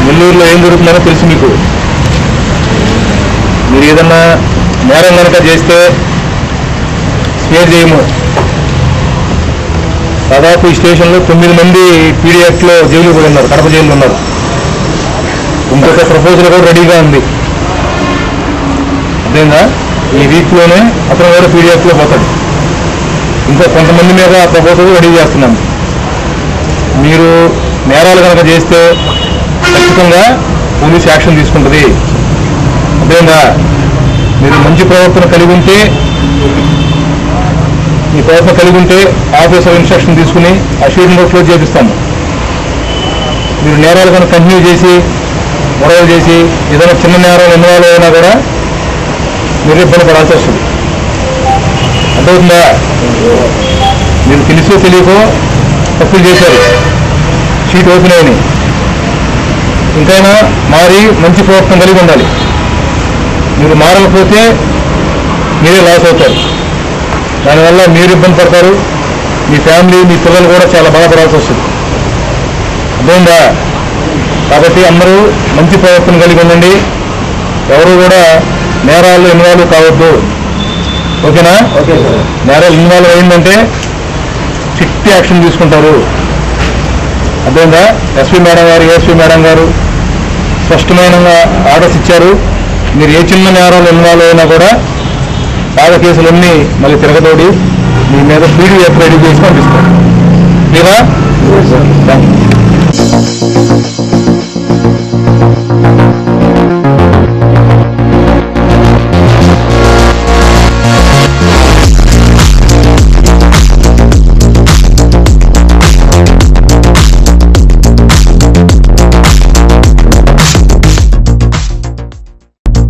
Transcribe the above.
నెల్లూరులో ఏం జరుగుతుందో తెలుసు మీకు. మీరు ఏదన్నా నేరం కనుక చేస్తే స్పేర్ చేయము. దాదాపు ఈ స్టేషన్లో 9 మంది పీడిఎఫ్లో జైలు కూడా ఉన్నారు, కడప జైలు ఉన్నారు. ఇంకొక ప్రపోజల్ కూడా రెడీగా ఉంది. అదేందా ఈ వీక్లోనే అతను కూడా పీడిఎఫ్లో పోతాడు. ఇంకా కొంతమంది మీద ప్రపోజల్ రెడీ చేస్తున్నాం. మీరు నేరాలు కనుక చేస్తే ఖచ్చితంగా పోలీస్ యాక్షన్ తీసుకుంటుంది. అదేందా మీరు మంచి ప్రవర్తన కలిగి ఉంటే, ఈ ప్రవర్తన కలిగి ఉంటే ఆఫీసర్ ఇన్స్ట్రక్షన్ తీసుకుని ఆ షీట్ని క్లోజ్ చేపిస్తాము. మీరు నేరాలు కనుక కంటిన్యూ చేసి గొడవలు చేసి ఏదైనా చిన్న నేరాలు ఇన్వాల్వ్ అయినా కూడా మీరు ఇబ్బంది పడాల్సి వస్తుంది. అర్థమవుతుందా? మీరు తెలుసో తెలియకో తప్పులు చేశారు, షీట్ ఓపెన్ అయినాయి. ఇంకైనా మారి మంచి ప్రవర్తన కలిగి ఉండాలి. మీరు మారకపోతే మీరే లాస్ అవుతారు. దానివల్ల మీరు ఇబ్బంది పడతారు, మీ ఫ్యామిలీ మీ పిల్లలు కూడా చాలా బాధపడాల్సి వస్తుంది. అర్థమైందా? కాబట్టి అందరూ మంచి ప్రవర్తన కలిగి ఉండండి. ఎవరు కూడా నేరాలు ఇన్వాల్వ్ కావద్దు. ఓకేనా? Okay sir. నేరాలు ఇన్వాల్వ్ అయిందంటే స్ట్రిక్ట్ యాక్షన్ తీసుకుంటారు. అర్థమైందా? ఎస్పీ మేడం గారు, ఏఎస్పీ మేడం గారు స్పష్టమైన ఆర్డర్స్ ఇచ్చారు. మీరు ఏ చిన్న నేరాలు ఇన్వాల్వ్ అయినా కూడా పాత కేసులన్నీ మళ్ళీ తిరగతోడి మీ మీద పీడీఎఫ్ రెడీ చేసి పంపిస్తారు. లేదా? Thank you.